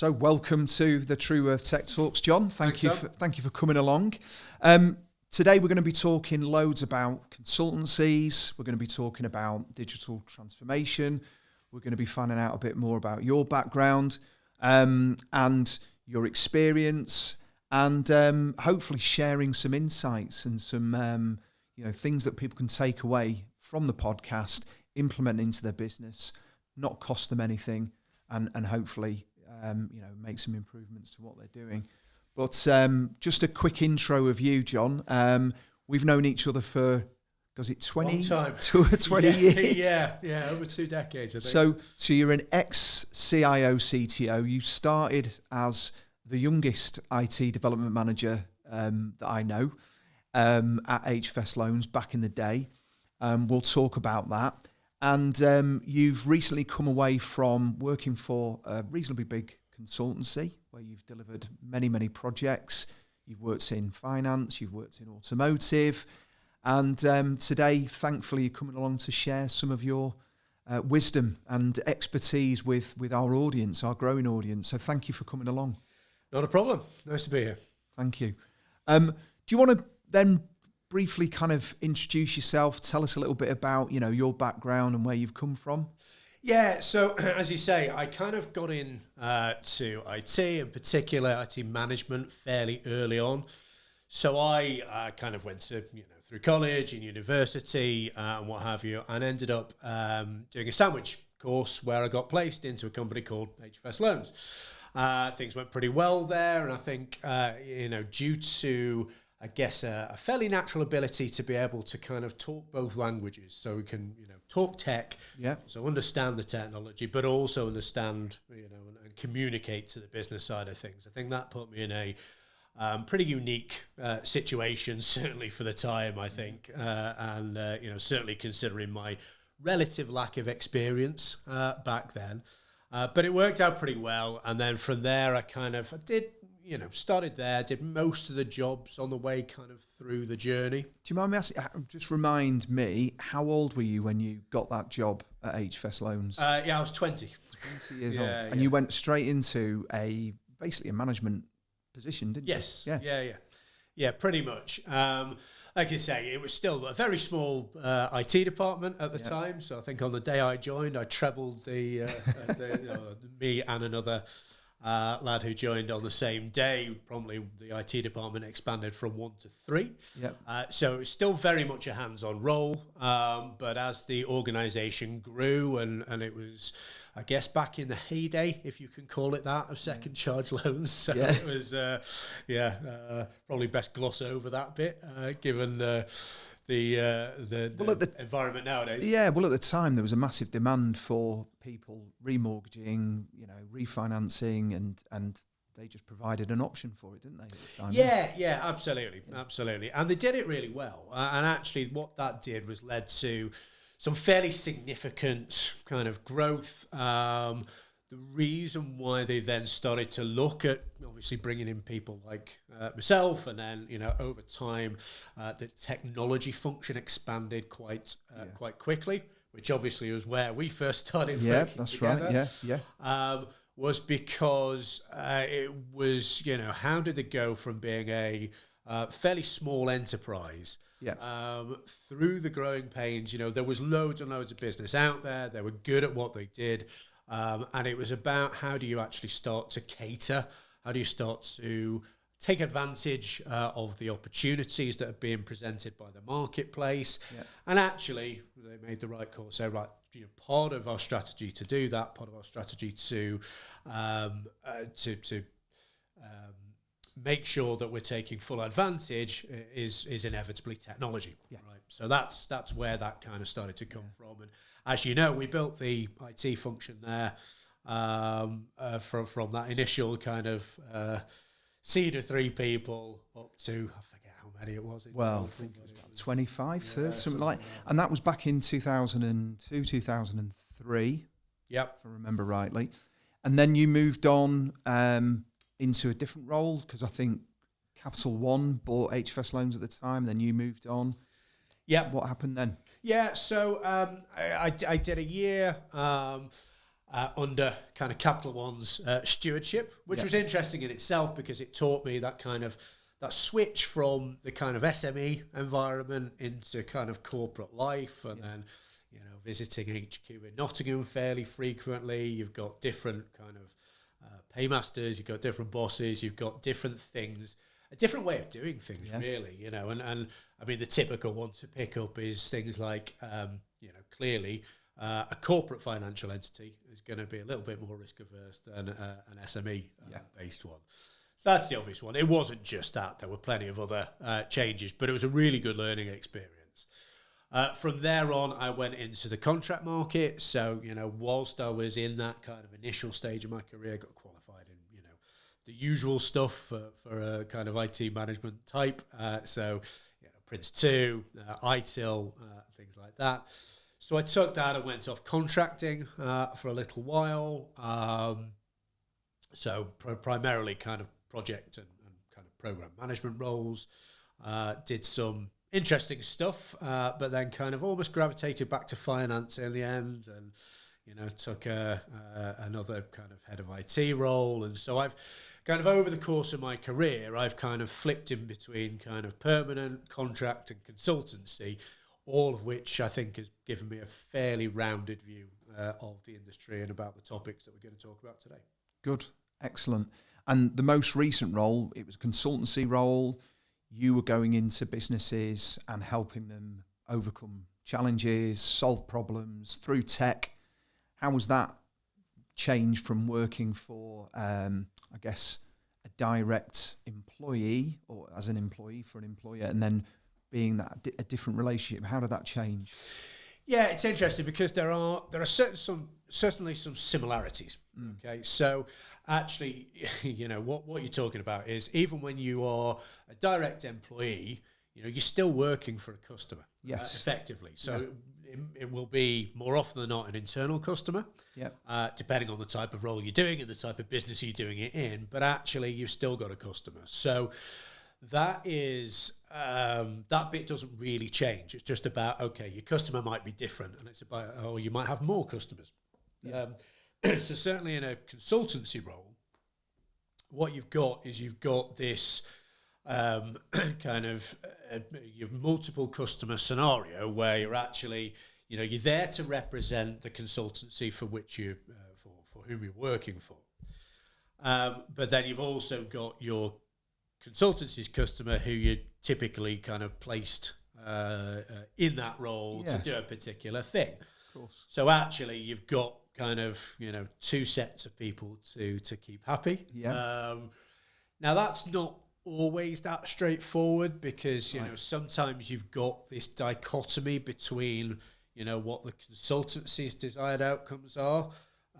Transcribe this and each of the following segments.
So welcome to the True Earth Tech Talks, John. Thank you for coming along. Today we're going to be talking loads about consultancies. We're going to be talking about digital transformation. We're going to be finding out a bit more about your background and your experience, and hopefully sharing some insights and some things that people can take away from the podcast, implement into their business, not cost them anything, and hopefully make some improvements to what they're doing. But just a quick intro of you, John. We've known each other for, was it 20? Long time. 20 years? Yeah, over 2 decades, I think. So you're an ex-CIO, CTO. You started as the youngest IT development manager that I know at HFS Loans back in the day. We'll talk about that. And you've recently come away from working for a reasonably big consultancy where you've delivered many, many projects. You've worked in finance, you've worked in automotive. And today, thankfully, you're coming along to share some of your wisdom and expertise with our audience, our growing audience. So thank you for coming along. Not a problem. Nice to be here. Thank you. Do you want to then briefly kind of introduce yourself, tell us a little bit about, your background and where you've come from? Yeah, so as you say, I kind of got in to IT, in particular IT management, fairly early on. So I kind of went to, through college and university and what have you, and ended up doing a sandwich course where I got placed into a company called HFS Loans. Things went pretty well there, and I think, due to I guess a fairly natural ability to be able to kind of talk both languages, so we can talk tech, so understand the technology, but also understand and communicate to the business side of things. I think that put me in a pretty unique situation, certainly for the time, I think, and certainly considering my relative lack of experience back then. But it worked out pretty well, and then from there I started there, did most of the jobs on the way kind of through the journey. Do you mind me asking, just remind me, how old were you when you got that job at HFS Loans? I was 20. 20 years old. And you went straight into basically a management position, didn't you? Yes. Yeah, pretty much. Like you say, it was still a very small IT department at the time. So I think on the day I joined, I trebled the me and another lad who joined on the same day. Probably the IT department expanded from 1 to 3. So it was still very much a hands-on role. But as the organisation grew, and it was, I guess, back in the heyday, if you can call it that, of second charge loans. So it was, probably best gloss over that bit, given the environment nowadays. Yeah, well, at the time there was a massive demand for people remortgaging, refinancing, and they just provided an option for it, didn't they, at the time? Yeah, absolutely. And they did it really well. And actually what that did was led to some fairly significant kind of growth. The reason why they then started to look at obviously bringing in people like myself, and then over time the technology function expanded quite quickly, which obviously was where we first started working together. Right. Was because it was how did it go from being a fairly small enterprise through the growing pains. There was loads and loads of business out there. They were good at what they did. And it was about how do you actually start to cater, how do you start to take advantage of the opportunities that are being presented by the marketplace. And actually, they made the right call. So, part of our strategy to do that, part of our strategy to make sure that we're taking full advantage is inevitably technology. Right. So that's where that kind of started to come from. And as you know, we built the IT function there from that initial kind of seed of 3 people up to, I forget how many it was. Well, I think it was about 25, 30, something like that. And that was back in 2002, 2003, if I remember rightly. And then you moved on into a different role, because I think Capital One bought HFS Loans at the time, then you moved on. Yeah. What happened then? Yeah, so I did a year under kind of Capital One's stewardship, which was interesting in itself because it taught me that kind of that switch from the kind of SME environment into kind of corporate life, and then visiting HQ in Nottingham fairly frequently. You've got different kind of paymasters, you've got different bosses, you've got different things, a different way of doing things, really, and I mean, the typical one to pick up is things like, clearly a corporate financial entity is going to be a little bit more risk averse than an SME based one. So that's the obvious one. It wasn't just that. There were plenty of other changes, but it was a really good learning experience. From there on, I went into the contract market. So, whilst I was in that kind of initial stage of my career, got qualified in, the usual stuff for a kind of IT management type. Prince 2, ITIL, things like that. So I took that and went off contracting for a little while. Primarily kind of project and kind of program management roles. Did some interesting stuff, but then kind of almost gravitated back to finance in the end, and took another kind of head of IT role. And so I've kind of over the course of my career, I've kind of flipped in between kind of permanent, contract and consultancy, all of which I think has given me a fairly rounded view of the industry and about the topics that we're going to talk about today. Good, excellent. And the most recent role, it was a consultancy role. You were going into businesses and helping them overcome challenges, solve problems through tech. How was that change from working for, I guess, a direct employee or as an employee for an employer, and then being that a different relationship? How did that change? Yeah, it's interesting because there are certainly some similarities. Okay, so actually, what you're talking about is even when you are a direct employee, you're still working for a customer, effectively. So it will be more often than not an internal customer, depending on the type of role you're doing and the type of business you're doing it in. But actually, you've still got a customer. So that is that bit doesn't really change. It's just about, okay, your customer might be different, and it's about, or you might have more customers. So certainly in a consultancy role, what you've got is this kind of your multiple customer scenario where you're actually, you're there to represent the consultancy for which you for whom you're working for. But then you've also got your consultancy's customer who you typically kind of placed in that role to do a particular thing. Of course. So actually you've got kind of, two sets of people to keep happy. Yeah. Now that's not always that straightforward because, sometimes you've got this dichotomy between, what the consultancy's desired outcomes are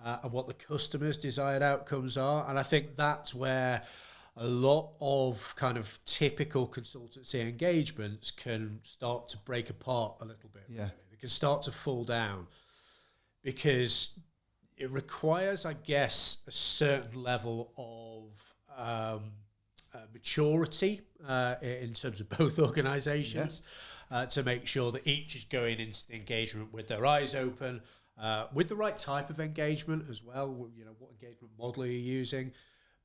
and what the customer's desired outcomes are. And I think that's where a lot of kind of typical consultancy engagements can start to break apart a little bit. Yeah. Really. They can start to fall down because it requires, I guess, a certain level of maturity in terms of both organisations to make sure that each is going into the engagement with their eyes open, with the right type of engagement as well. What engagement model are you using?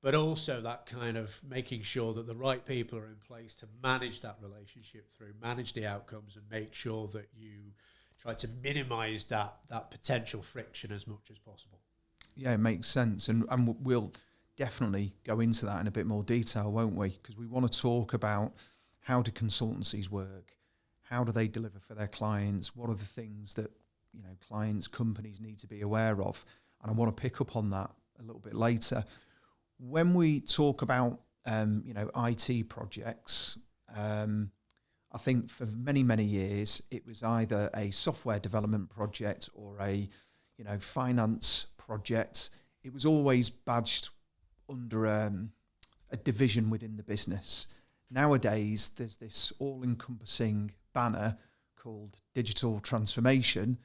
But also that kind of making sure that the right people are in place to manage that relationship through, manage the outcomes, and make sure that you try to minimise that potential friction as much as possible. Yeah, it makes sense. And we'll definitely go into that in a bit more detail, won't we? Because we want to talk about how do consultancies work? How do they deliver for their clients? What are the things that, clients, companies need to be aware of? And I want to pick up on that a little bit later. When we talk about, IT projects, I think for many, many years, it was either a software development project or a, finance project. It was always badged under a division within the business. Nowadays, there's this all-encompassing banner called digital transformation.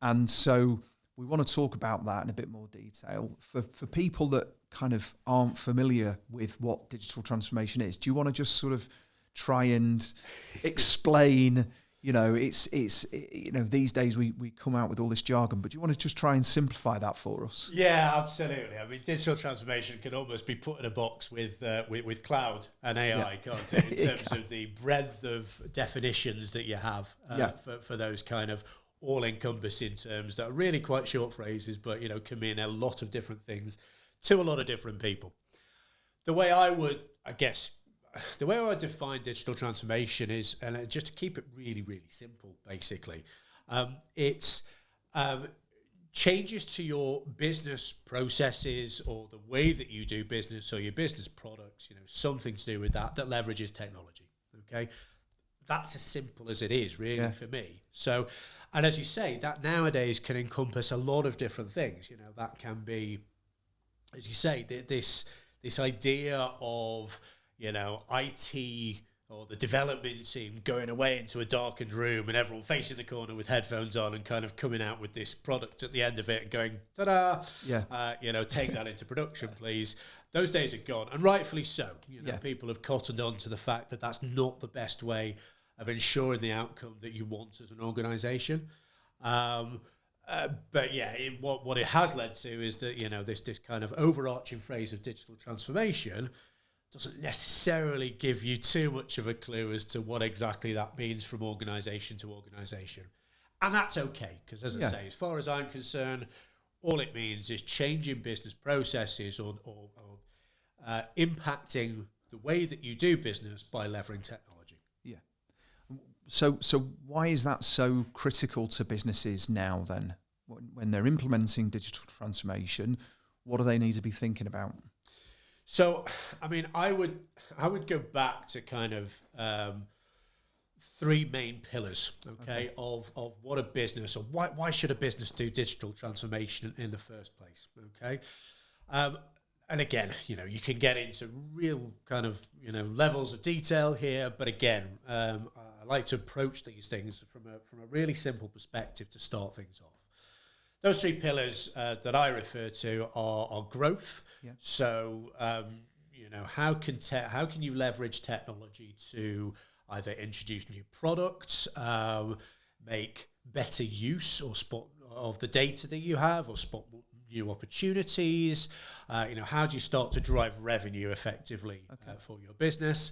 And so we want to talk about that in a bit more detail. For people that kind of aren't familiar with what digital transformation is, do you want to just sort of try and explain, It's these days we come out with all this jargon, but do you want to just try and simplify that for us? Yeah, absolutely. I mean, digital transformation can almost be put in a box with cloud and AI, can't it? In terms of the breadth of definitions that you have for those kind of all-encompassing terms that are really quite short phrases, but can mean a lot of different things to a lot of different people. The way I define digital transformation is, and just to keep it really, really simple, basically, it's changes to your business processes or the way that you do business or your business products, something to do with that leverages technology, okay? That's as simple as it is, really, for me. So, and as you say, that nowadays can encompass a lot of different things. That can be, as you say, this idea of, IT or the development team going away into a darkened room and everyone facing the corner with headphones on and kind of coming out with this product at the end of it and going, ta-da, take that into production, please. Those days are gone, and rightfully so. People have cottoned on to the fact that that's not the best way of ensuring the outcome that you want as an organisation. What it has led to is that, this kind of overarching phrase of digital transformation doesn't necessarily give you too much of a clue as to what exactly that means from organisation to organisation. And that's okay, because as I say, as far as I'm concerned, all it means is changing business processes or impacting the way that you do business by leveraging technology. Yeah. So why is that so critical to businesses now then? When they're implementing digital transformation, what do they need to be thinking about? So, I mean, I would go back to kind of three main pillars, okay, of what a business, or why should a business do digital transformation in the first place, okay? And again, you can get into real kind of, levels of detail here, but again, I like to approach these things from a really simple perspective to start things off. Those three pillars that I refer to are growth. Yeah. So, how can you leverage technology to either introduce new products, make better use of the data that you have, or spot new opportunities? How do you start to drive revenue effectively for your business?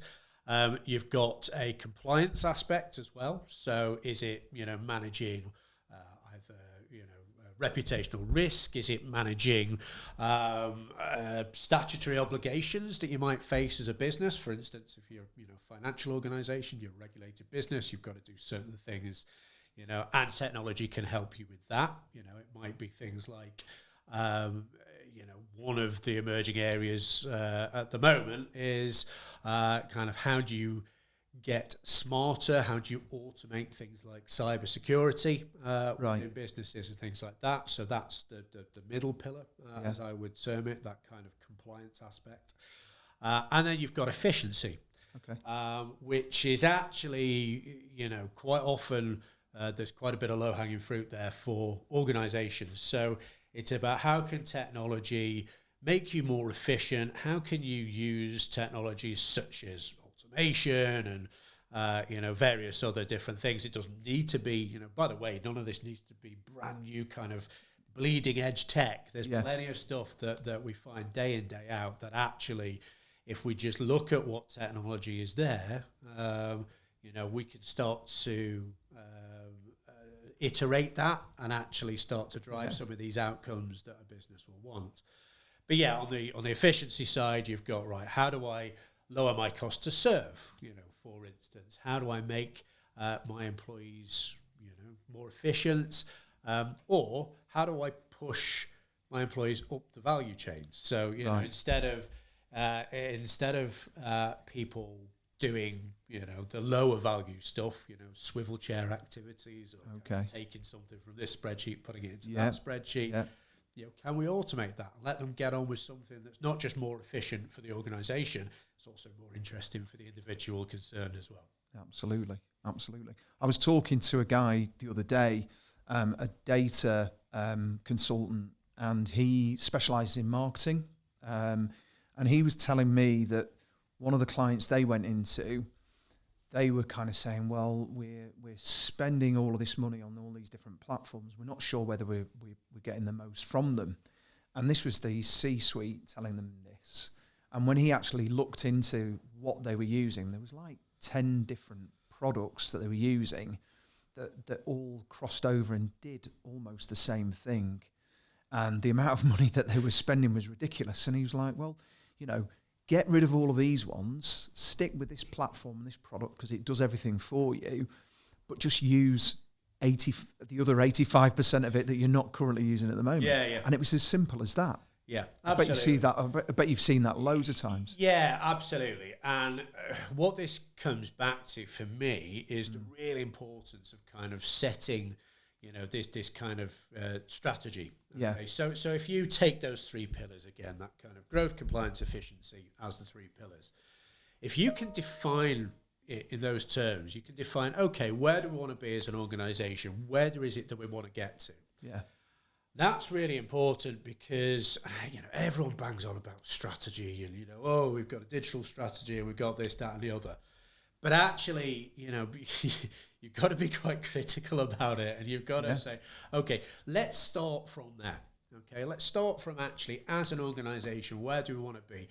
You've got a compliance aspect as well. So, is it managing reputational risk? Is it managing statutory obligations that you might face as a business? For instance, if you're a financial organisation, you're a regulated business, you've got to do certain things, and technology can help you with that. It might be things like, one of the emerging areas at the moment is kind of how do you get smarter? How do you automate things like cybersecurity in businesses and things like that? So that's the middle pillar, as I would term it, that kind of compliance aspect. And then you've got efficiency, which is actually, quite often there's quite a bit of low-hanging fruit there for organizations. So it's about how can technology make you more efficient? How can you use technologies such as automation and various other different things? It doesn't need to be, by the way, none of this needs to be brand new kind of bleeding edge tech. There's plenty of stuff that we find day in, day out that actually, if we just look at what technology is there, we can start to iterate that and actually start to drive some of these outcomes that a business will want. But on the efficiency side, you've got, how do I lower my cost to serve, for instance? How do I make my employees, more efficient? Or how do I push my employees up the value chain? So, instead of people doing, the lower value stuff, swivel chair activities, or taking something from this spreadsheet, putting it into that spreadsheet. Yeah. Can we automate that and let them get on with something that's not just more efficient for the organisation, it's also more interesting for the individual concerned as well? Absolutely. I was talking to a guy the other day, a data consultant, and he specialises in marketing. And he was telling me that one of the clients they went into, they were kind of saying, well, we're spending all of this money on all these different platforms. We're not sure whether we're getting the most from them. And this was the C-suite telling them this. And when he actually looked into what they were using, there was like 10 different products that they were using that all crossed over and did almost the same thing. And the amount of money that they were spending was ridiculous. And he was like, well, get rid of all of these ones, stick with this platform and this product because it does everything for you, but just use the other 85% of it that you're not currently using at the moment. Yeah. And it was as simple as that. Yeah, absolutely. absolutely. I bet you've seen that loads of times. Yeah, absolutely. And what this comes back to for me is the real importance of kind of setting, this kind of strategy. Okay? Yeah. So if you take those 3 pillars again, that kind of growth, compliance, efficiency as the 3 pillars, if you can define it in those terms, you can define, okay, where do we want to be as an organization? Where is it that we want to get to? Yeah. That's really important because, everyone bangs on about strategy and, we've got a digital strategy and we've got this, that and the other. But actually, you've got to be quite critical about it and you've got to say, okay, let's start from there. Okay, let's start from actually, as an organization, where do we want to be?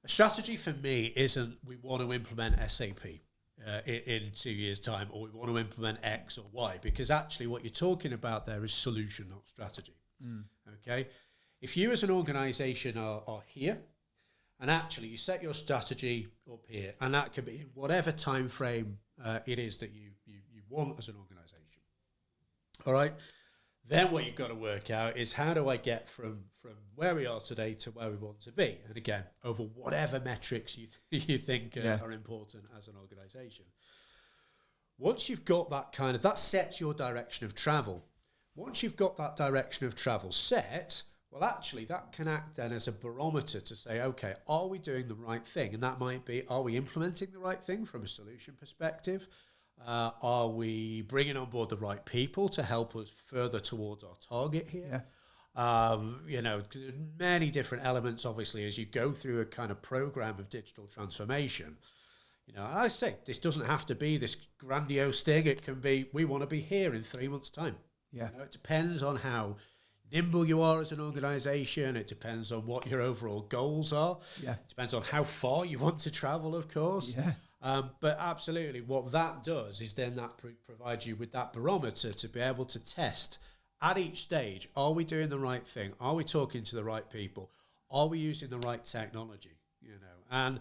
A strategy for me isn't we want to implement SAP in 2 years' time, or we want to implement X or Y, because actually what you're talking about there is solution, not strategy. Okay, if you as an organization are here, and actually you set your strategy up here, and that can be in whatever time frame it is that you want as an organization. All right, then what you've got to work out is how do I get from where we are today to where we want to be, and again over whatever metrics you think are important as an organization. Once you've got that sets your direction of travel. Once you've got that direction of travel set, well, actually, that can act then as a barometer to say, okay, are we doing the right thing? And that might be, are we implementing the right thing from a solution perspective? Are we bringing on board the right people to help us further towards our target here? Yeah. Many different elements, obviously, as you go through a kind of program of digital transformation. I say this doesn't have to be this grandiose thing. It can be, we want to be here in 3 months' time. Yeah. It depends on how nimble you are as an organization. It depends on what your overall goals are. Yeah. It depends on how far you want to travel, of course. Yeah. But absolutely, what that does is then that provides you with that barometer to be able to test at each stage, are we doing the right thing? Are we talking to the right people? Are we using the right technology? And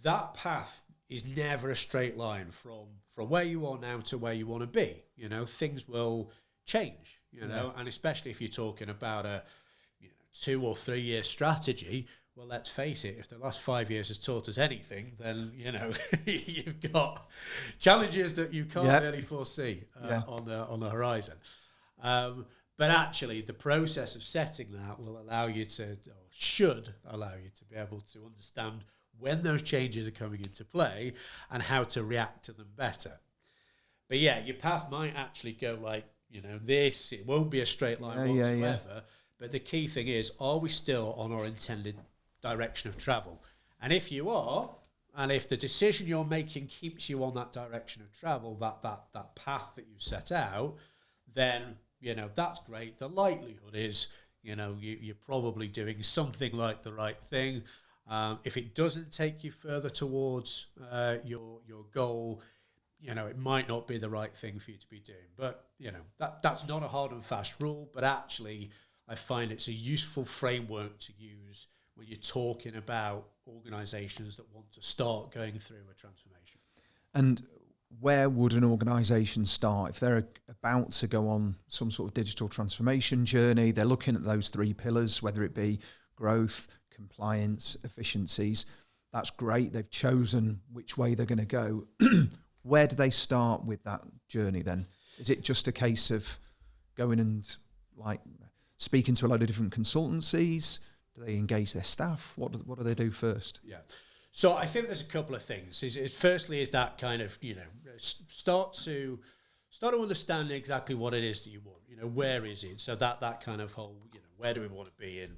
that path is never a straight line from where you are now to where you want to be. Things will change, and especially if you're talking about a 2 or 3 year strategy. Well, let's face it, if the last 5 years has taught us anything, then, you've got challenges that you can't really foresee on the horizon. But actually, the process of setting that will allow you to, or should allow you to be able to understand when those changes are coming into play and how to react to them better. But yeah, your path might actually go like, this, it won't be a straight line whatsoever. Yeah. But the key thing is, are we still on our intended direction of travel? And if you are, and if the decision you're making keeps you on that direction of travel, that path that you've set out, then, that's great. The likelihood is, you're probably doing something like the right thing. If it doesn't take you further towards your goal, it might not be the right thing for you to be doing. But, that's not a hard and fast rule, but actually I find it's a useful framework to use when you're talking about organisations that want to start going through a transformation. And where would an organisation start if they're about to go on some sort of digital transformation journey? They're looking at those 3 pillars, whether it be growth, compliance, efficiencies. That's great. They've chosen which way they're going to go. Where do they start with that journey then? Is it just a case of going and speaking to a load of different consultancies? Do they engage their staff? What do they do first? Yeah. So I think there's a couple of things. Firstly is that kind of, start to understand exactly what it is that you want. Where is it? So that kind of whole, where do we want to be in?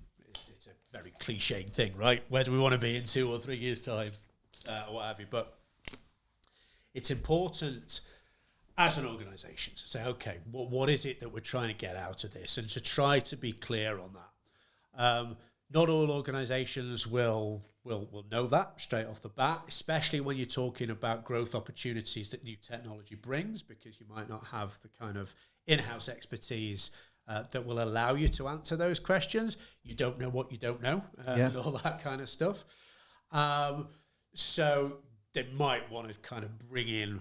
It's a very cliched thing, right? Where do we want to be in 2 or 3 years' time, or what have you? But it's important as an organisation to say, okay, what is it that we're trying to get out of this, and to try to be clear on that. Not all organisations will know that straight off the bat, especially when you're talking about growth opportunities that new technology brings, because you might not have the kind of in-house expertise that will allow you to answer those questions. You don't know what you don't know, and all that kind of stuff. So they might want to kind of bring in,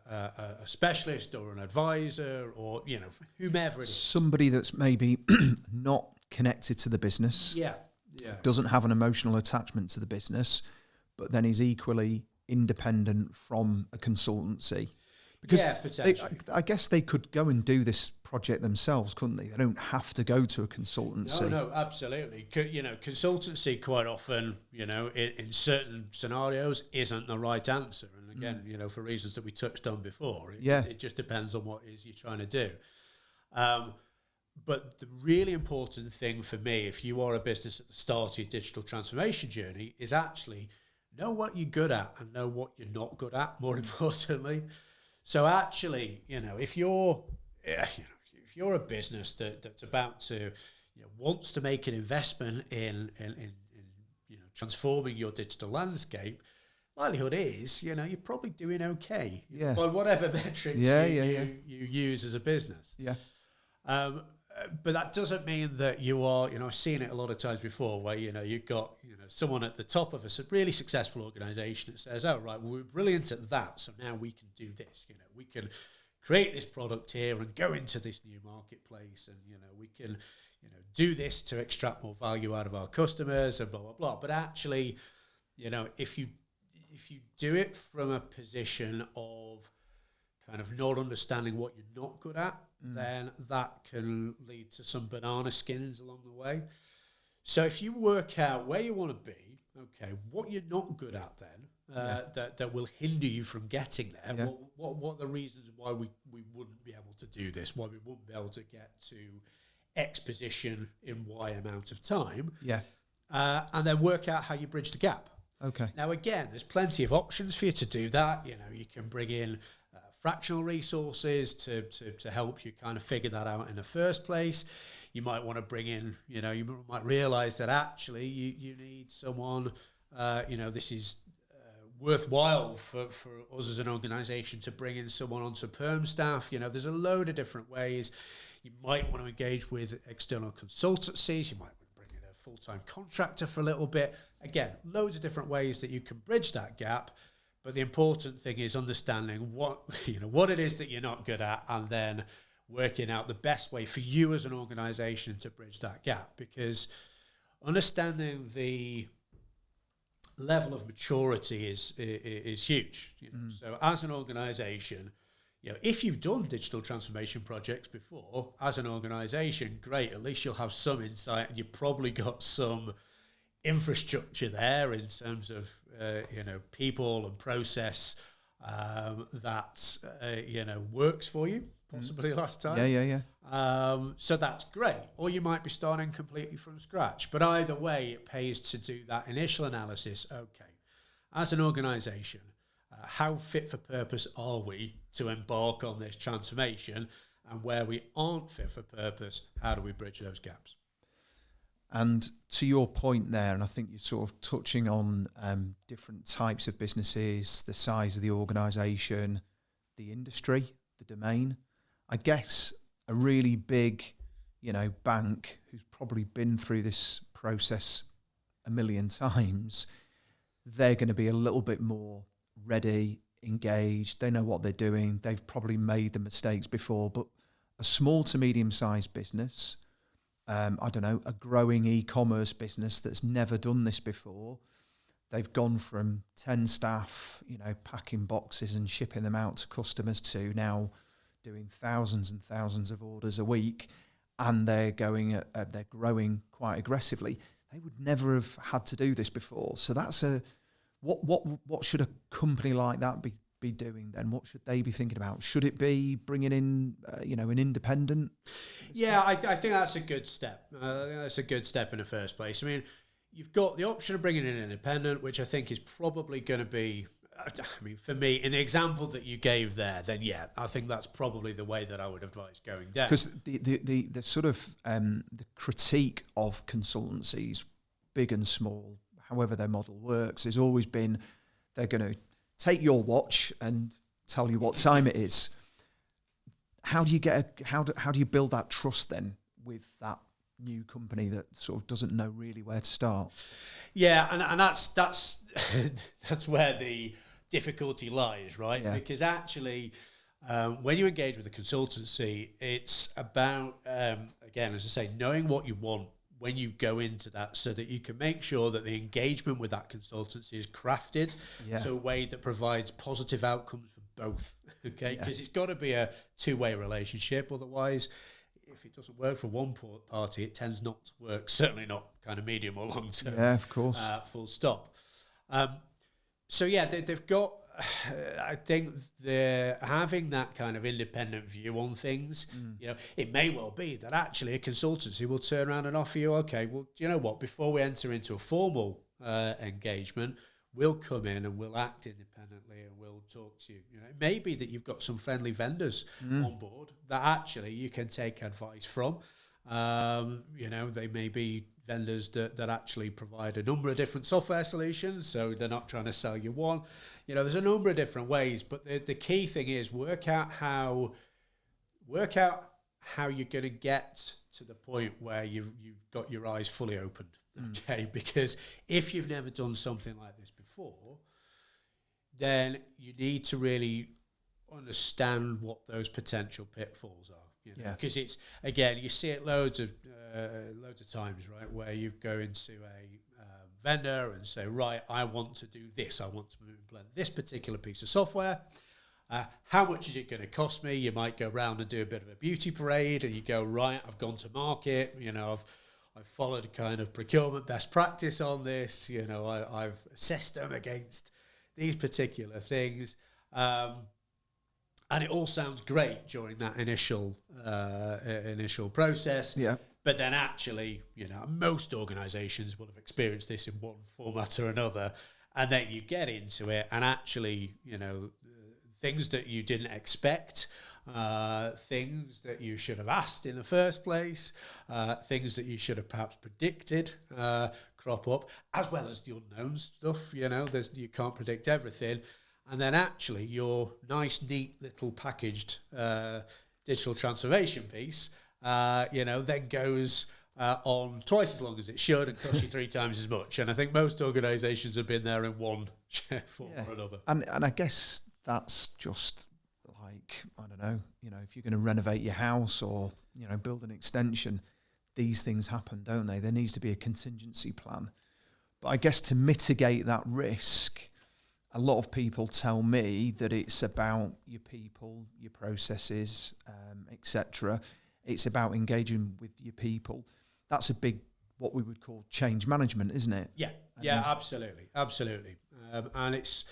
a specialist or an advisor, or, whomever it is. Somebody that's maybe not connected to the business. Yeah. Doesn't have an emotional attachment to the business, but then is equally independent from a consultancy. Because I guess they could go and do this project themselves, couldn't they? They don't have to go to a consultancy. No, absolutely. Consultancy quite often, in certain scenarios isn't the right answer. And again, for reasons that we touched on before, it just depends on what it is you're trying to do. But the really important thing for me, if you are a business at the start of your digital transformation journey, is actually know what you're good at and know what you're not good at, more importantly. So actually, if you're a business that's about to, wants to make an investment in transforming your digital landscape, likelihood is, you're probably doing okay by whatever metrics you use as a business. Yeah. But that doesn't mean that you are, I've seen it a lot of times before where, you've got, someone at the top of a really successful organization that says, oh, right, well, we're brilliant at that, so now we can do this. We can create this product here and go into this new marketplace, and, we can, do this to extract more value out of our customers and blah, blah, blah. But actually, if you do it from a position of kind of not understanding what you're not good at, then that can lead to some banana skins along the way. So if you work out where you want to be, okay, what you're not good at then, that will hinder you from getting there, what are the reasons why we wouldn't be able to do this, why we wouldn't be able to get to X position in Y amount of time, and then work out how you bridge the gap. Okay. Now, again, there's plenty of options for you to do that. You can bring in fractional resources to help you kind of figure that out in the first place. You might want to bring in, you might realize that actually you need someone, this is worthwhile for us as an organization to bring in someone onto perm staff. There's a load of different ways. You might want to engage with external consultancies. You might want to bring in a full-time contractor for a little bit. Again, loads of different ways that you can bridge that gap. But the important thing is understanding what it is that you're not good at, and then working out the best way for you as an organization to bridge that gap. Because understanding the level of maturity is huge. So as an organization, if you've done digital transformation projects before, as an organization, great, at least you'll have some insight, and you've probably got some infrastructure there in terms of people and process that works for you, possibly last time. So that's great. Or you might be starting completely from scratch. But either way, it pays to do that initial analysis. Okay, as an organisation, how fit for purpose are we to embark on this transformation? And where we aren't fit for purpose, how do we bridge those gaps? And to your point there, and I think you're sort of touching on different types of businesses, the size of the organisation, the industry, the domain. I guess a really big, bank who's probably been through this process a million times, they're going to be a little bit more ready, engaged. They know what they're doing. They've probably made the mistakes before. But a small to medium-sized business, a growing e-commerce business that's never done this before. They've gone from 10 staff, packing boxes and shipping them out to customers to now doing thousands and thousands of orders a week, and they're growing quite aggressively. They would never have had to do this before. So that's what should a company like that be doing then? What should they be thinking about? Should it be bringing in, an independent? Yeah, I think that's a good step. That's a good step in the first place. I mean, you've got the option of bringing in an independent, which I think is probably going to be I mean, for me, in the example that you gave there, then yeah, I think that's probably the way that I would advise going down. Because the sort of the critique of consultancies, big and small, however their model works, has always been they're going to take your watch and tell you what time it is. How do you build that trust then with that new company that sort of doesn't know really where to start? Yeah, and that's that's where the difficulty lies, right? Yeah. Because actually, when you engage with a consultancy, it's about again, as I say, knowing what you want when you go into that, so that you can make sure that the engagement with that consultancy is crafted to a way that provides positive outcomes for both. Okay, because it's got to be a two-way relationship. Otherwise, if it doesn't work for one party, it tends not to work. Certainly not kind of medium or long term. Yeah, of course. Full stop. So yeah, they've got. I think they're having that kind of independent view on things. You know, it may well be that actually a consultancy will turn around and offer you, okay, well, do you know what? Before we enter into a formal engagement, we'll come in and we'll act independently and we'll talk to you. You know, it may be that you've got some friendly vendors on board that actually you can take advice from. You know, they may be vendors that actually provide a number of different software solutions, so they're not trying to sell you one. You know, there's a number of different ways, but the key thing is work out how you're going to get to the point where you've got your eyes fully opened. Okay, because if you've never done something like this before, then you need to really understand what those potential pitfalls are. You know? Because it's, again, you see it loads of times, right, where you go into a vendor and say, right, I want to do this. I want to implement this particular piece of software. How much is it going to cost me? You might go around and do a bit of a beauty parade, and you go, right, I've gone to market. You know, I've followed kind of procurement best practice on this. You know, I've assessed them against these particular things. And it all sounds great during that initial process. Yeah. But then actually, you know, most organisations will have experienced this in one format or another. And then you get into it and actually, you know, things that you didn't expect, things that you should have asked in the first place, things that you should have perhaps predicted crop up, as well as the unknown stuff. You know, you can't predict everything. And then actually your nice, neat little packaged digital transformation piece, you know, then goes on twice as long as it should and costs you 3 times as much. And I think most organisations have been there in one form or another. And I guess that's just like, I don't know, you know, if you're going to renovate your house or, you know, build an extension, these things happen, don't they? There needs to be a contingency plan. But I guess to mitigate that risk, a lot of people tell me that it's about your people, your processes, etc. It's about engaging with your people. That's a big, what we would call change management, isn't it? Yeah, absolutely. And it's,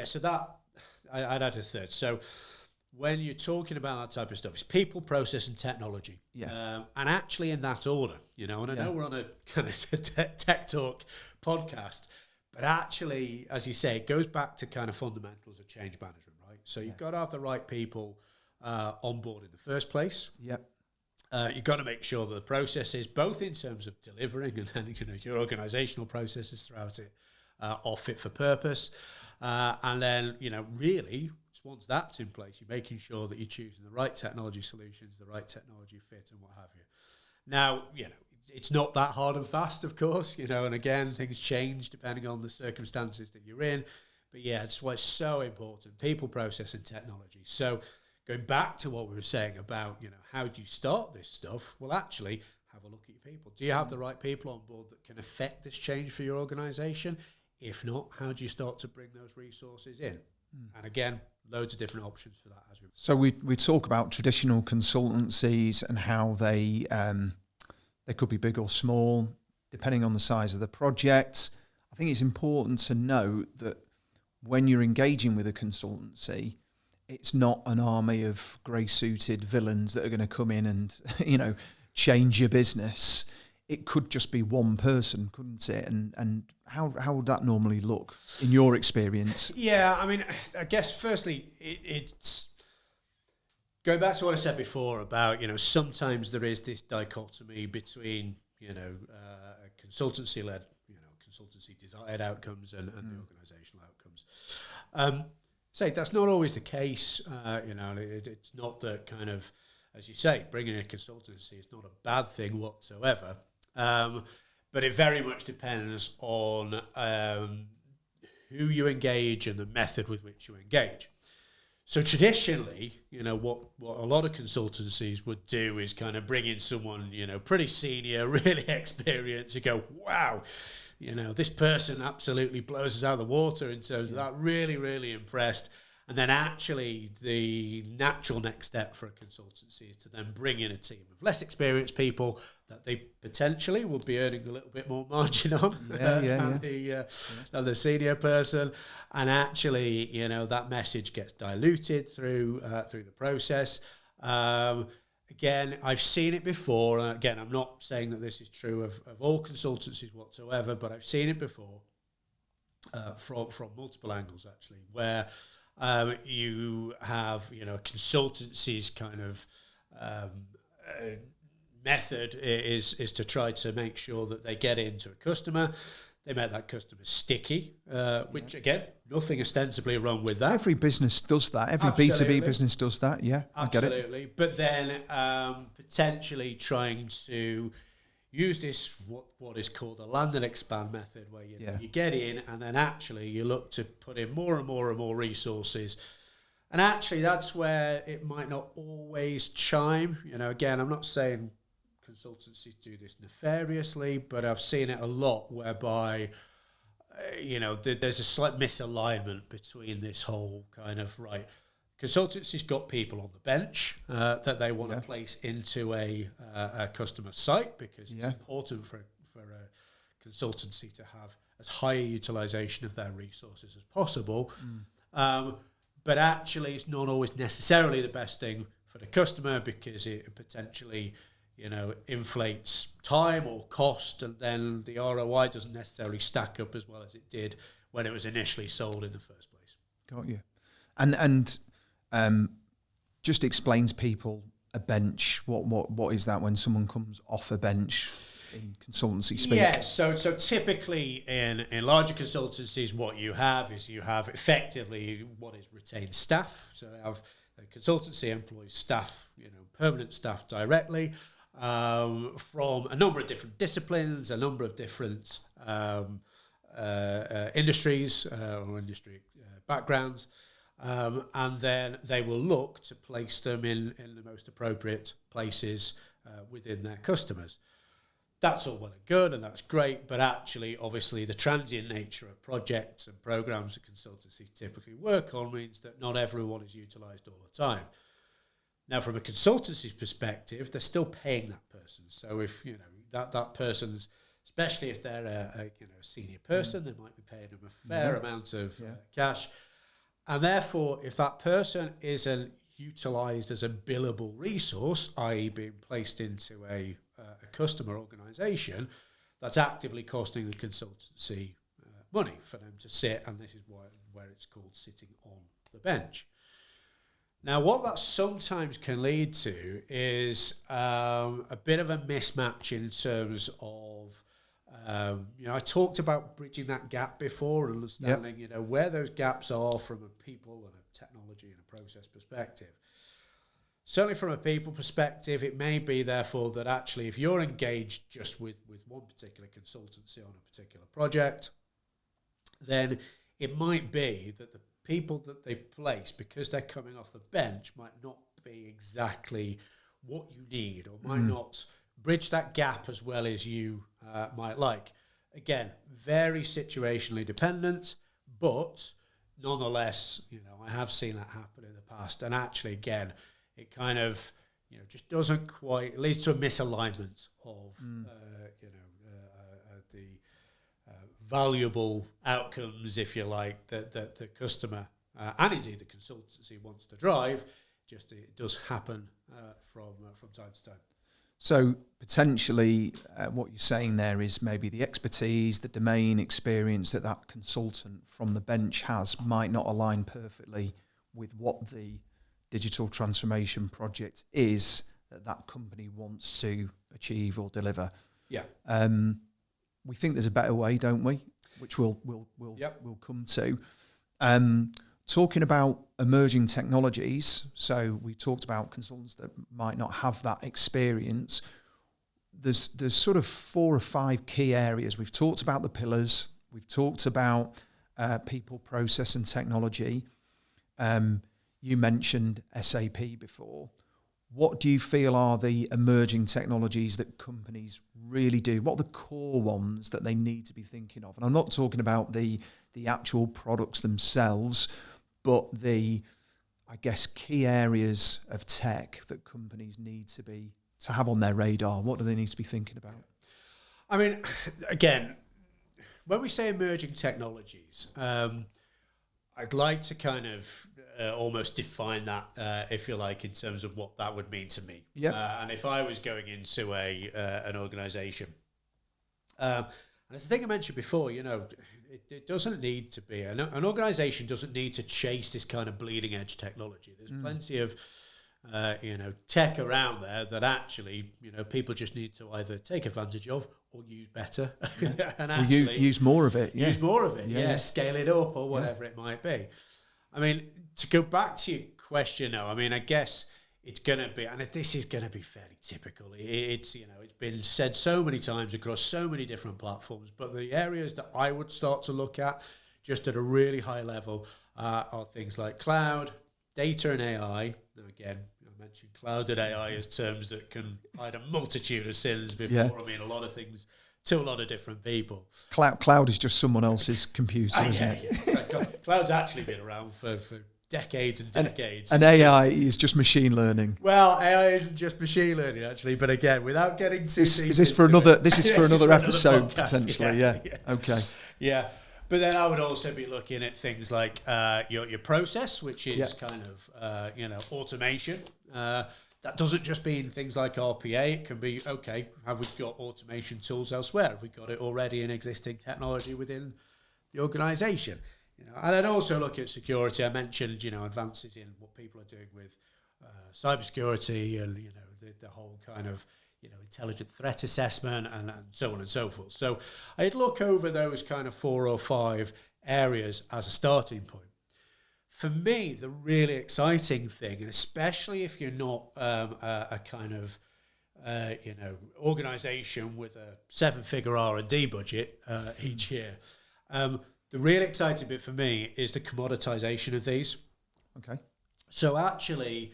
so that, I'd add a third. So when you're talking about that type of stuff, it's people, process, and technology. Yeah. And actually in that order, you know, and I know we're on a kind of tech talk podcast, but actually, as you say, it goes back to kind of fundamentals of change management, right? So you've got to have the right people on board in the first place. Yep. You've got to make sure that the processes, both in terms of delivering and then, you know, your organisational processes throughout it, are fit for purpose. And then, you know, really, once that's in place, you're making sure that you're choosing the right technology solutions, the right technology fit, and what have you. Now, you know, it's not that hard and fast, of course, you know, and again, things change depending on the circumstances that you're in. But yeah, that's why it's so important, people, process, and technology. So going back to what we were saying about, you know, how do you start this stuff? Well, actually, have a look at your people. Do you have the right people on board that can affect this change for your organisation? If not, how do you start to bring those resources in? And again, loads of different options for that. So we talk about traditional consultancies and how they could be big or small, depending on the size of the project. I think it's important to note that when you're engaging with a consultancy, it's not an army of grey-suited villains that are going to come in and, you know, change your business. it could just be one person, couldn't it? And how would that normally look in your experience? Yeah, I mean, I guess firstly, it's going back to what I said before about, sometimes there is this dichotomy between, consultancy-led, consultancy desired outcomes and the organisational outcomes. Say that's not always the case. It's not that kind of, as you say, bringing in a consultancy is not a bad thing whatsoever. But it very much depends on who you engage and the method with which you engage. So traditionally, what a lot of consultancies would do is kind of bring in someone, pretty senior, really experienced, and go, wow, this person absolutely blows us out of the water in terms of that, really, really impressed. And then actually the natural next step for a consultancy is to then bring in a team of less experienced people that they potentially will be earning a little bit more margin on than the senior person. And actually, that message gets diluted through the process. Again, I've seen it before. Again, I'm not saying that this is true of all consultancies whatsoever, but I've seen it before from multiple angles, actually, where you have, consultancy's kind of method is to try to make sure that they get into a customer. They make that customer sticky, which, again, nothing ostensibly wrong with that. Every business does that. Every Absolutely. B2B business does that. Yeah, I get it. Absolutely. But then potentially trying to use this, what is called a land and expand method, where you get in and then actually you look to put in more and more and more resources. And actually that's where it might not always chime. Again, I'm not saying consultancies do this nefariously, but I've seen it a lot whereby, there's a slight misalignment between this whole kind of, right, consultancies got people on the bench that they want to place into a customer site because it's important for a consultancy to have as high a utilisation of their resources as possible. But actually, it's not always necessarily the best thing for the customer because it potentially, inflates time or cost, and then the ROI doesn't necessarily stack up as well as it did when it was initially sold in the first place. Got you. And just explains people a bench. What is that when someone comes off a bench in consultancy speak? Yeah, so typically in larger consultancies, what you have is you have effectively what is retained staff. So you have a consultancy employs staff, permanent staff directly from a number of different disciplines, a number of different industries or industry backgrounds. And then they will look to place them in the most appropriate places within their customers. That's all well and good, and that's great, but actually, obviously, the transient nature of projects and programs that consultancies typically work on means that not everyone is utilised all the time. Now, from a consultancy's perspective, they're still paying that person. So if, that person's, especially if they're a senior person, they might be paying them a fair amount of cash. And therefore, if that person isn't utilised as a billable resource, i.e. being placed into a customer organisation, that's actively costing the consultancy money for them to sit, and this is where it's called sitting on the bench. Now, what that sometimes can lead to is a bit of a mismatch in terms of I talked about bridging that gap before and understanding, where those gaps are from a people and a technology and a process perspective. Certainly from a people perspective, it may be, therefore, that actually if you're engaged just with one particular consultancy on a particular project, then it might be that the people that they place, because they're coming off the bench, might not be exactly what you need or might not bridge that gap as well as you might like. Again, very situationally dependent, but nonetheless, I have seen that happen in the past. And actually, again, it kind of, just doesn't quite, it leads to a misalignment of, the valuable outcomes, if you like, that the customer and indeed the consultancy wants to drive. Just it does happen from time to time. So potentially what you're saying there is maybe the expertise, the domain experience that consultant from the bench has might not align perfectly with what the digital transformation project is that company wants to achieve or deliver. Yeah. We think there's a better way, don't we? Which we'll come to. Talking about emerging technologies, so we talked about consultants that might not have that experience. There's sort of 4 or 5 key areas. We've talked about the pillars. We've talked about people, process, and technology. You mentioned SAP before. What do you feel are the emerging technologies that companies really do? What are the core ones that they need to be thinking of? And I'm not talking about the actual products themselves, but the, I guess, key areas of tech that companies need to have on their radar. What do they need to be thinking about? I mean, again, when we say emerging technologies, I'd like to kind of almost define that, if you like, in terms of what that would mean to me. Yeah. And if I was going into an organisation, and as the thing I mentioned before, it doesn't need to be an organisation doesn't need to chase this kind of bleeding edge technology. There's plenty of tech around there that actually people just need to either take advantage of or use better, and actually use more of it. Yeah. Use more of it. Yeah, scale it up or whatever it might be. I mean, to go back to your question, though, I mean, I guess it's going to be, and this is going to be fairly typical. It's been said so many times across so many different platforms, but the areas that I would start to look at just at a really high level are things like cloud, data and AI. Now, again, I mentioned cloud and AI as terms that can hide a multitude of sins before. Yeah. I mean, a lot of things to a lot of different people. Cloud is just someone else's computer, isn't it? Yeah. Cloud's actually been around for decades and decades. And AI is just machine learning. Well, AI isn't just machine learning, actually, but again, without getting too deep is this for another episode, potentially, yeah. Okay. Yeah. But then I would also be looking at things like your process, which is kind of automation. That doesn't just mean things like RPA. It can be, okay, have we got automation tools elsewhere? Have we got it already in existing technology within the organisation? And I'd also look at security. I mentioned, advances in what people are doing with cybersecurity and, the whole kind of, intelligent threat assessment and so on and so forth. So I'd look over those kind of 4 or 5 areas as a starting point. For me, the really exciting thing, and especially if you're not a kind of, organisation with a 7-figure R&D budget each year, the really exciting bit for me is the commoditization of these. Okay. So actually,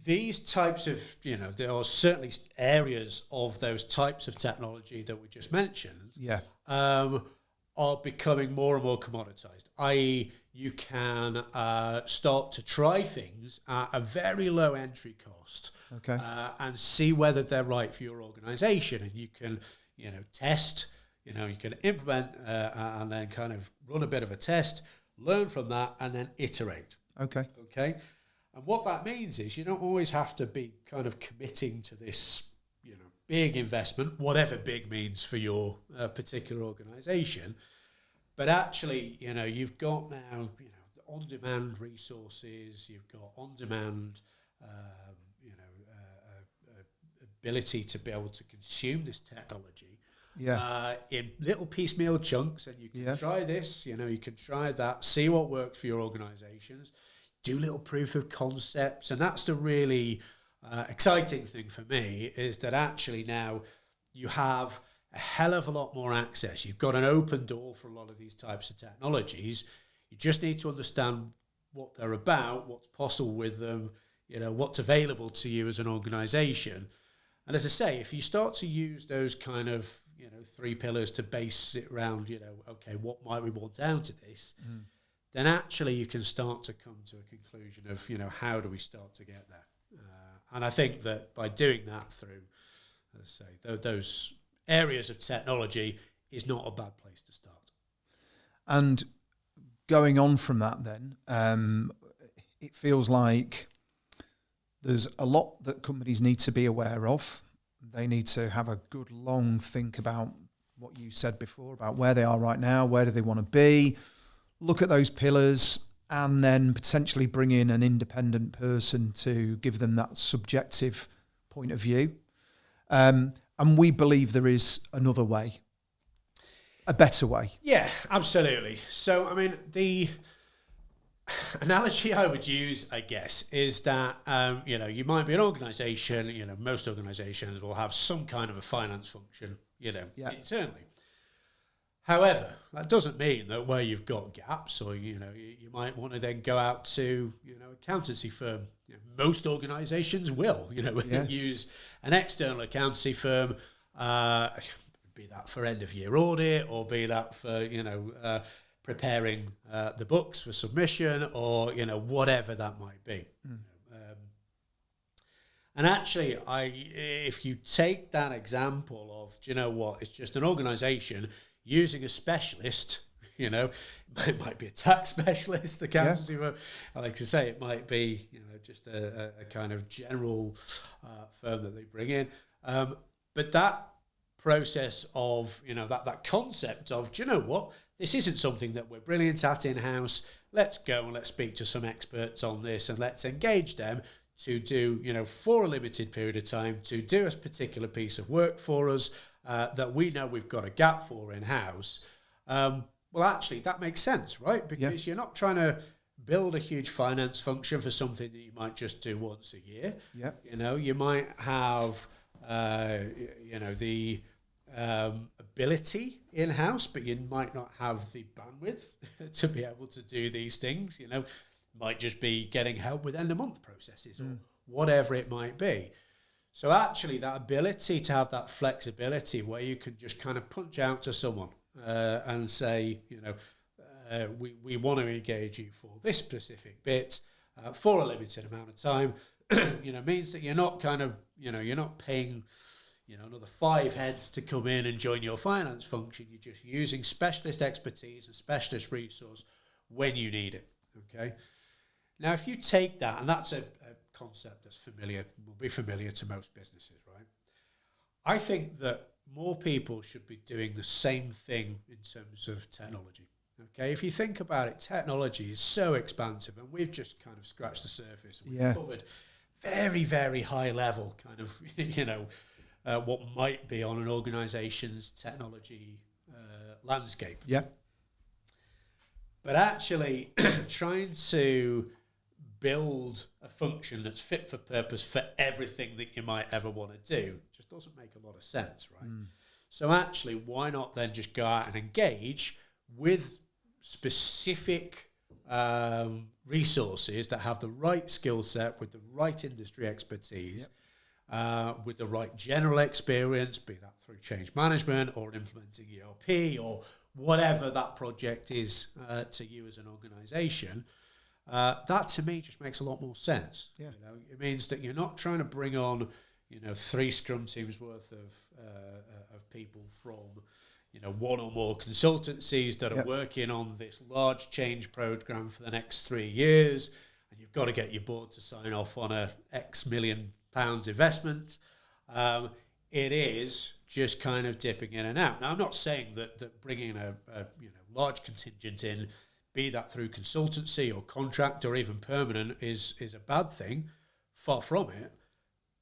these types of, there are certainly areas of those types of technology that we just mentioned. Yeah. Are becoming more and more commoditized, i.e. you can start to try things at a very low entry cost, okay, and see whether they're right for your organization. And you can, test, you can implement and then kind of run a bit of a test, learn from that, and then iterate. Okay. Okay. And what that means is you don't always have to be kind of committing to this, big investment, whatever big means for your particular organization. But actually, you've got now, on-demand resources, you've got on-demand, ability to be able to consume this technology in little piecemeal chunks. And you can try this, you can try that, see what works for your organizations, do little proof of concepts. And that's the really exciting thing for me, is that actually now you have a hell of a lot more access. You've got an open door for a lot of these types of technologies. You just need to understand what they're about, what's possible with them, what's available to you as an organization. And as I say, if you start to use those kind of, 3 pillars to base it around, okay, what might we want down to this, then actually you can start to come to a conclusion of, how do we start to get there? And I think that by doing that through, let's say, those areas of technology is not a bad place to start. And going on from that then, it feels like There's a lot that companies need to be aware of. They need to have a good long think about what you said before, about where they are right now, where do they want to be, look at those pillars, and then potentially bring in an independent person to give them that subjective point of view. And we believe there is another way, a better way. Yeah, absolutely. So, I mean, the analogy I would use, I guess, is that, you might be an organisation, most organisations will have some kind of a finance function, internally. However, that doesn't mean that where you've got gaps or, you might want to then go out to, accountancy firm. Most organisations will, use an external accountancy firm, be that for end of year audit or be that for, preparing the books for submission or, whatever that might be. And actually, if you take that example of, it's just an organisation using a specialist, it might be a tax specialist, accountancy firm. I like to say it might be, just a kind of general firm that they bring in. But that process of, that concept of, this isn't something that we're brilliant at in-house. Let's go and let's speak to some experts on this and let's engage them to do, for a limited period of time, to do a particular piece of work for us that we know we've got a gap for in-house. Well, actually, that makes sense, right? Because you're not trying to build a huge finance function for something that you might just do once a year. You might have, the ability in-house, but you might not have the bandwidth to be able to do these things. Might just be getting help with end-of-month processes or whatever it might be. So actually, that ability to have that flexibility where you can just kind of punch out to someone and say, we want to engage you for this specific bit for a limited amount of time, means that you're not kind of, you're not paying, another 5 heads to come in and join your finance function. You're just using specialist expertise and specialist resource when you need it. Okay. Now, if you take that, and that's a concept that's will be familiar to most businesses, right? I think that more people should be doing the same thing in terms of technology. Okay, if you think about it, technology is so expansive, and we've just kind of scratched the surface. We've covered very, very high level kind of, what might be on an organisation's technology landscape. Yeah. But actually, trying to build a function that's fit for purpose for everything that you might ever want to do just doesn't make a lot of sense, right? So actually, why not then just go out and engage with specific resources that have the right skill set, with the right industry expertise, with the right general experience, be that through change management or implementing ERP or whatever that project is to you as an organisation. That to me just makes a lot more sense. It means that you're not trying to bring on 3 scrum teams worth of people from one or more consultancies that are working on this large change program for the next 3 years, and you've got to get your board to sign off on a X million pounds investment. It is just kind of dipping in and out. Now, I'm not saying that bringing a large contingent in, be that through consultancy or contract or even permanent, is a bad thing. Far from it.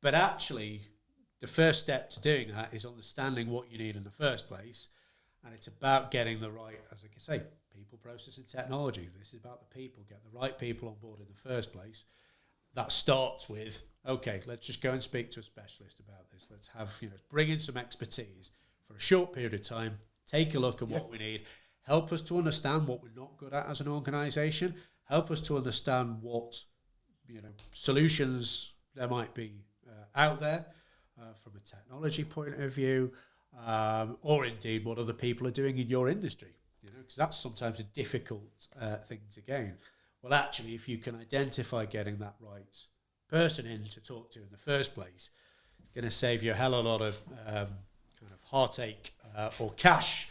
But actually, the first step to doing that is understanding what you need in the first place. And it's about getting the right, as I can say, people, process, and technology. This is about the people. Get the right people on board in the first place. That starts with, okay, let's just go and speak to a specialist about this. Let's have, bring in some expertise for a short period of time. Take a look at what we need. Help us to understand what we're not good at as an organisation. Help us to understand what, solutions there might be out there from a technology point of view, or indeed what other people are doing in your industry. Because that's sometimes a difficult thing to gain. Well, actually, if you can identify getting that right person in to talk to in the first place, it's going to save you a hell of a lot of kind of heartache or cash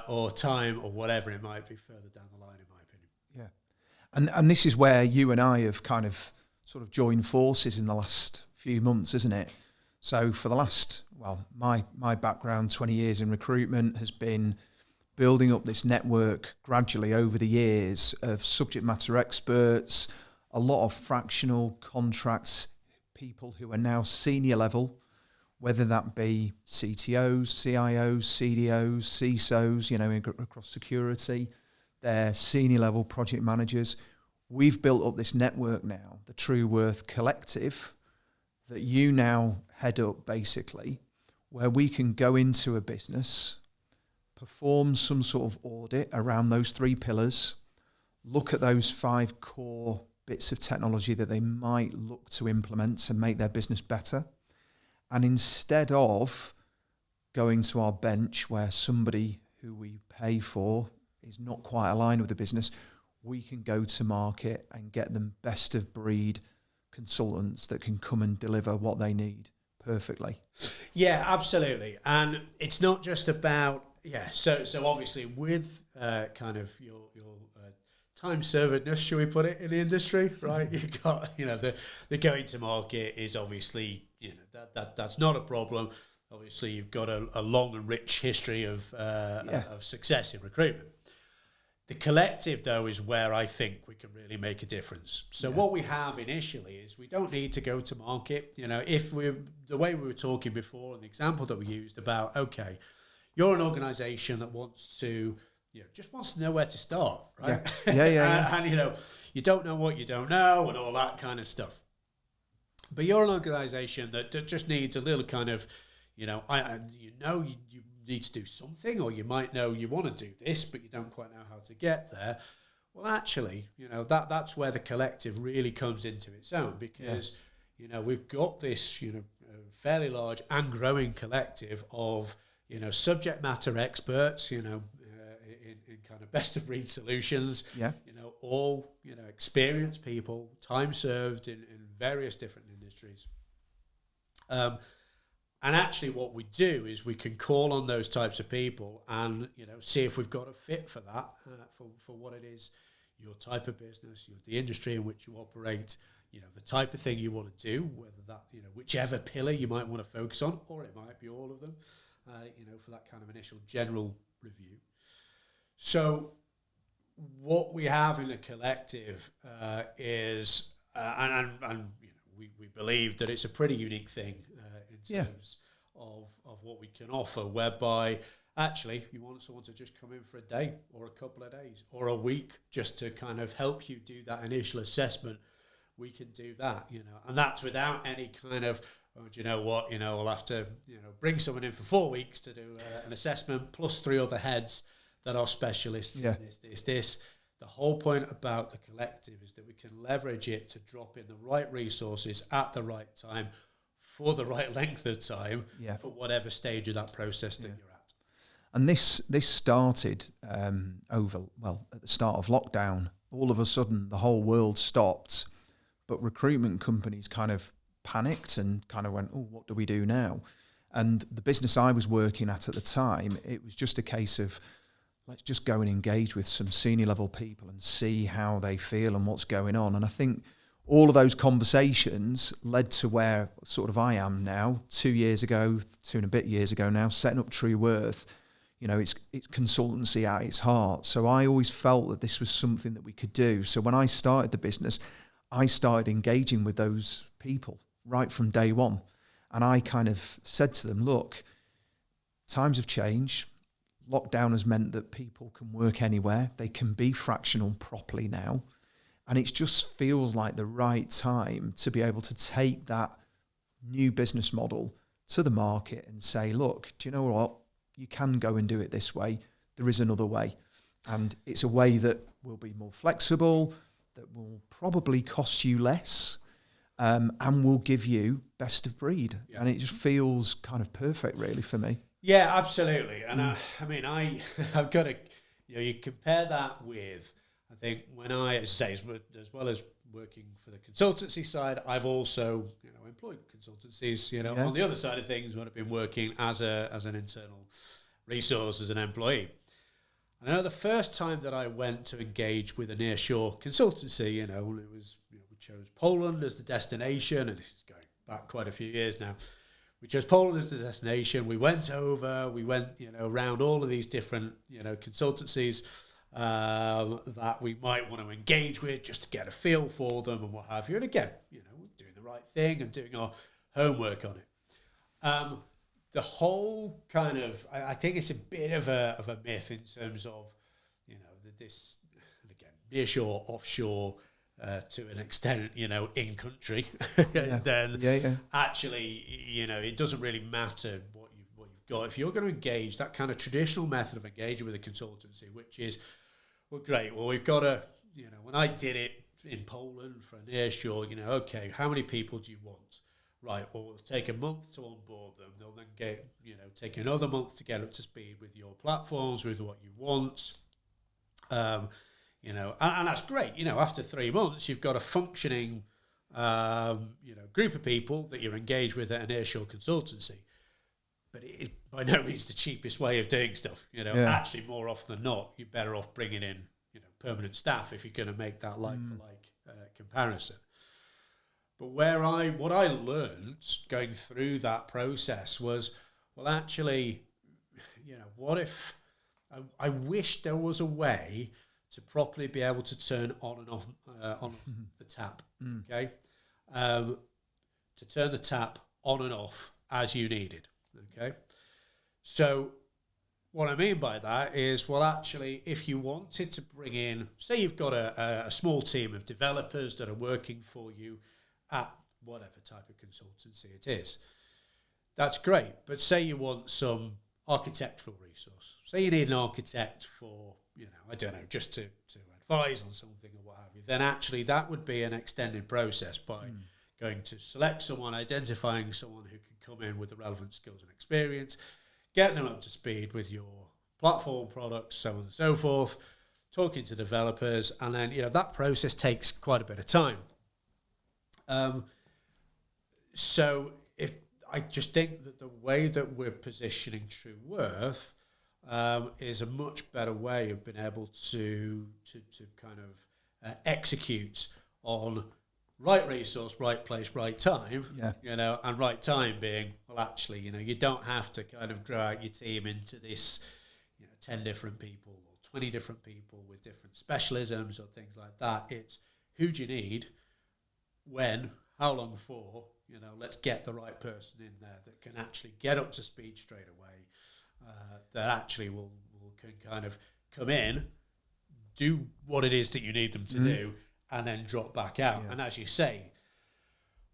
or time or whatever it might be further down the line, in my opinion. Yeah. And this is where you and I have kind of sort of joined forces in the last few months, isn't it? So for the last, my background, 20 years in recruitment, has been building up this network gradually over the years of subject matter experts, a lot of fractional contracts, people who are now senior level, whether that be CTOs, CIOs, CDOs, CISOs, across security, they're senior level project managers. We've built up this network now, the True Worth Collective, that you now head up basically, where we can go into a business, perform some sort of audit around those 3 pillars, look at those 5 core bits of technology that they might look to implement to make their business better. And instead of going to our bench where somebody who we pay for is not quite aligned with the business, we can go to market and get them best of breed consultants that can come and deliver what they need perfectly. Yeah, absolutely. And it's not just about, so obviously with kind of your time servedness, shall we put it, in the industry, right? You've got, the going to market is obviously, that's not a problem. Obviously, you've got a long and rich history of success in recruitment. The collective, though, is where I think we can really make a difference. So what we have initially is we don't need to go to market. If the way we were talking before and the example that we used about, okay, you're an organization that wants to, just wants to know where to start, right? Yeah. And, you don't know what you don't know and all that kind of stuff. But you're an organization that just needs a little kind of, you need to do something, or you might know you want to do this, but you don't quite know how to get there. Well, actually, that's where the collective really comes into its own, because, we've got this, fairly large and growing collective of, subject matter experts, in kind of best of breed solutions, all, experienced people, time served in various different industries. And actually what we do is we can call on those types of people and, see if we've got a fit for that, for what it is, your type of business, the industry in which you operate, the type of thing you want to do, whether that, whichever pillar you might want to focus on, or it might be all of them, for that kind of initial general review. So what we have in a collective is, we believe that it's a pretty unique thing in terms of what we can offer, whereby actually you want someone to just come in for a day or a couple of days or a week just to kind of help you do that initial assessment. We can do that, and that's without any kind of, we'll have to, bring someone in for 4 weeks to do an assessment plus 3 other heads that are specialists in this. The whole point about the collective is that we can leverage it to drop in the right resources at the right time for the right length of time for whatever stage of that process that you're at. And this started at the start of lockdown. All of a sudden, the whole world stopped, but recruitment companies kind of panicked and kind of went, oh, what do we do now? And the business I was working at the time, it was just a case of, let's just go and engage with some senior level people and see how they feel and what's going on. And I think all of those conversations led to where sort of I am now, 2 years ago, 2 and a bit years ago now, setting up True Worth. It's consultancy at its heart. So I always felt that this was something that we could do. So when I started the business, I started engaging with those people right from day one. And I kind of said to them, look, times have changed. Lockdown has meant that people can work anywhere. They can be fractional properly now. And it just feels like the right time to be able to take that new business model to the market and say, look, do you know what? You can go and do it this way. There is another way. And it's a way that will be more flexible, that will probably cost you less, and will give you best of breed. Yeah. And it just feels kind of perfect, really, for me. Yeah, absolutely. And I've got to, you compare that with, I think when as well as working for the consultancy side, I've also, employed consultancies, on the other side of things when I've been working as an internal resource, as an employee. And I know the first time that I went to engage with a nearshore consultancy, it was, we chose Poland as the destination, and this is going back quite a few years now. We chose Poland as the destination. We went around all of these different, consultancies that we might want to engage with just to get a feel for them and what have you. And again, we're doing the right thing and doing our homework on it. The whole kind of, I think it's a bit of a myth in terms of, this, and again, nearshore, offshore, to an extent, in country, then actually, it doesn't really matter what you've got. If you're going to engage that kind of traditional method of engaging with a consultancy, which is, well, great, well, we've got to, when I did it in Poland for nearshore, okay, how many people do you want? Right, well, we'll take a month to onboard them. They'll then get, take another month to get up to speed with your platforms, with what you want. And that's great. After 3 months, you've got a functioning, group of people that you're engaged with at an nearshore consultancy. But it is by no means the cheapest way of doing stuff. Actually, more often than not, you're better off bringing in, permanent staff if you're going to make that like-for-like comparison. But what I learned going through that process was, well, actually, what if I wish there was a way to properly be able to turn on and off on the tap, okay? To turn the tap on and off as you needed, okay? So what I mean by that is, well, actually, if you wanted to bring in, say you've got a small team of developers that are working for you at whatever type of consultancy it is, that's great. But say you want some architectural resource. Say you need an architect for, I don't know, just to advise on something or what have you, then actually that would be an extended process by going to select someone, identifying someone who can come in with the relevant skills and experience, getting them up to speed with your platform products, so on and so forth, talking to developers, and then, that process takes quite a bit of time. So I just think that the way that we're positioning True Worth is a much better way of being able to kind of execute on right resource, right place, right time. And right time being, well, actually, you don't have to kind of grow out your team into this, 10 different people or 20 different people with different specialisms or things like that. It's who do you need, when, how long for, let's get the right person in there that can actually get up to speed straight away, that actually will can kind of come in, do what it is that you need them to do, and then drop back out. And as you say,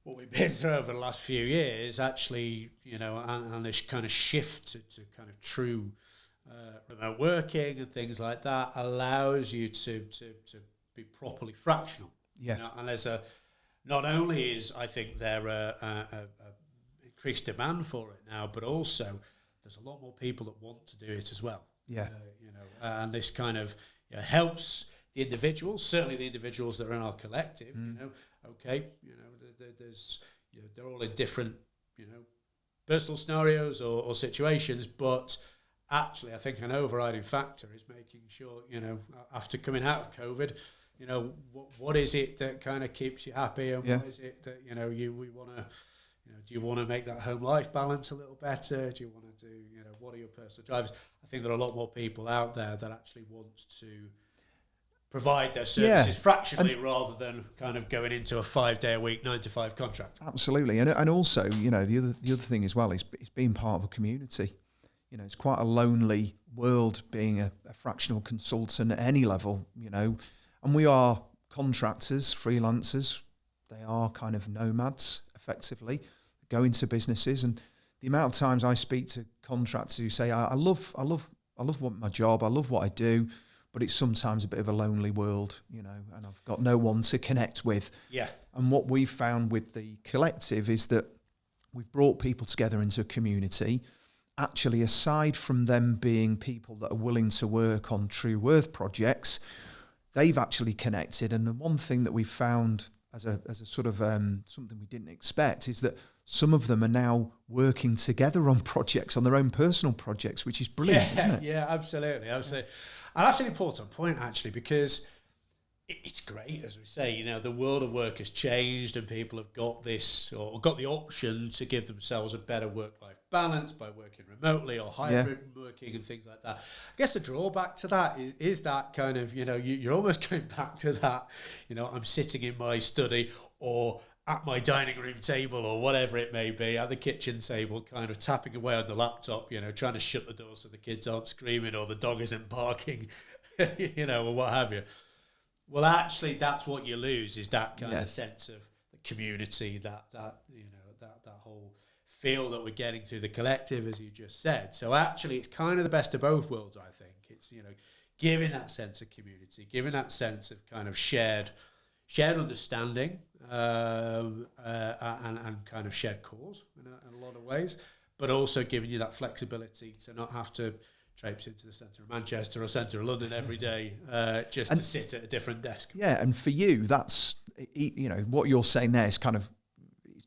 what we've been through over the last few years, actually, and this kind of shift to kind of true remote working and things like that allows you to be properly fractional. And there's not only is, I think, there a increased demand for it now, but also there's a lot more people that want to do it as well. And this kind of helps the individuals, certainly the individuals that are in our collective. There's they're all in different personal scenarios or situations, but actually I think an overriding factor is making sure after coming out of COVID, what is it that kind of keeps you happy, and what is it that we want to, do you want to make that home life balance a little better? Do you want to do, what are your personal drivers? I think there are a lot more people out there that actually want to provide their services fractionally rather than kind of going into a 5-day-a-week 9-to-5 contract. Absolutely, and also the other thing as well is being part of a community. It's quite a lonely world being a fractional consultant at any level. And we are contractors, freelancers. They are kind of nomads, effectively, go into businesses. And the amount of times I speak to contractors who say, I love my job, I love what I do, but it's sometimes a bit of a lonely world, and I've got no one to connect with. And what we've found with the collective is that we've brought people together into a community. Actually, aside from them being people that are willing to work on True Worth projects, they've actually connected. And the one thing that we've found as a sort of something we didn't expect is that some of them are now working together on projects, on their own personal projects, which is brilliant, isn't it? Yeah, absolutely. And that's an important point, actually, because it's great, as we say. You know, the world of work has changed, and people have got this, or got the option to give themselves a better work-life balance by working remotely or hybrid working and things like that. I guess the drawback to that is that kind of, you know, you're almost going back to that, you know, I'm sitting in my study or at my dining room table or whatever it may be, at the kitchen table, kind of tapping away on the laptop, you know, trying to shut the door so the kids aren't screaming or the dog isn't barking, you know, or what have you. Well, actually, that's what you lose, is that kind of sense of the community, that you know, that whole feel that we're getting through the collective, as you just said. So actually, it's kind of the best of both worlds, I think. It's, you know, giving that sense of community, giving that sense of kind of shared understanding and kind of shared cause in a lot of ways, but also giving you that flexibility to not have to traipse into the centre of Manchester or centre of London every day just to sit at a different desk. Yeah, and for you, that's, you know, what you're saying there is kind of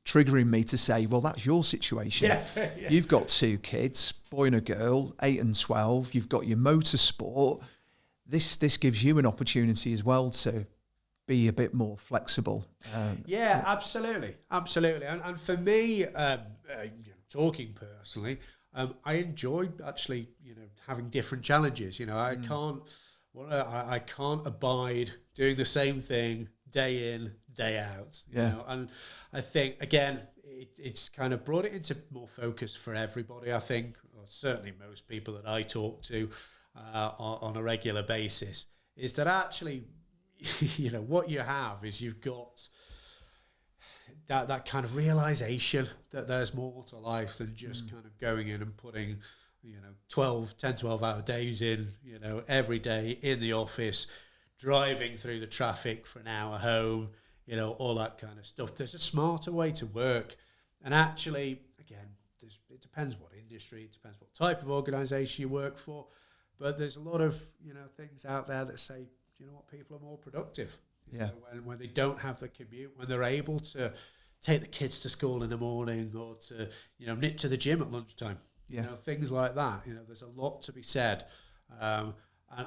triggering me to say, well, that's your situation. Yeah. You've got 2 kids, boy and a girl, 8 and 12. You've got your motorsport. This gives you an opportunity as well to be a bit more flexible. Absolutely. And for me, talking personally, I enjoy actually, you know, having different challenges. You know, I can't abide doing the same thing day in, day out. You know? And I think, again, it's kind of brought it into more focus for everybody, I think, or certainly most people that I talk to on a regular basis, is that actually, you know, what you have is you've got that kind of realization that there's more to life than just kind of going in and putting, you know, 12 hour days in, you know, every day in the office, driving through the traffic for an hour home, you know, all that kind of stuff. There's a smarter way to work. And actually, again, it depends what industry, it depends what type of organization you work for. But there's a lot of, you know, things out there that say, you know what, people are more productive. You know, when they don't have the commute, when they're able to take the kids to school in the morning or to, you know, nip to the gym at lunchtime, you know, things like that. You know, there's a lot to be said. And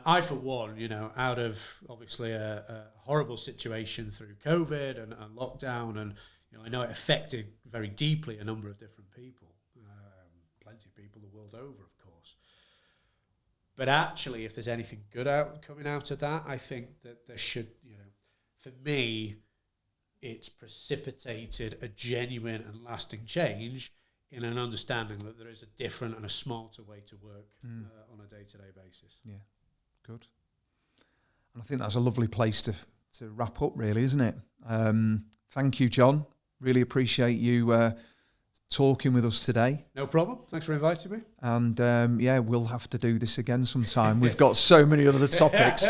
I, for one, you know, out of obviously a horrible situation through COVID and lockdown, and, you know, I know it affected very deeply a number of different people, plenty of people the world over, of course. But actually, if there's anything good coming out of that, I think that there should, you know, for me, it's precipitated a genuine and lasting change in an understanding that there is a different and a smarter way to work on a day-to-day basis. Yeah, good. And I think that's a lovely place to wrap up, really, isn't it? Thank you, John. Really appreciate you talking with us today. No problem. Thanks for inviting me. And we'll have to do this again sometime. We've got so many other topics: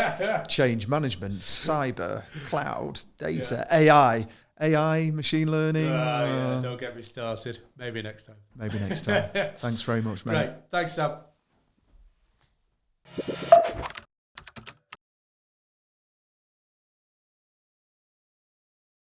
change management, cyber, cloud, data, AI, machine learning. Don't get me started. Maybe next time. Thanks very much, mate. Great. Thanks, Sam.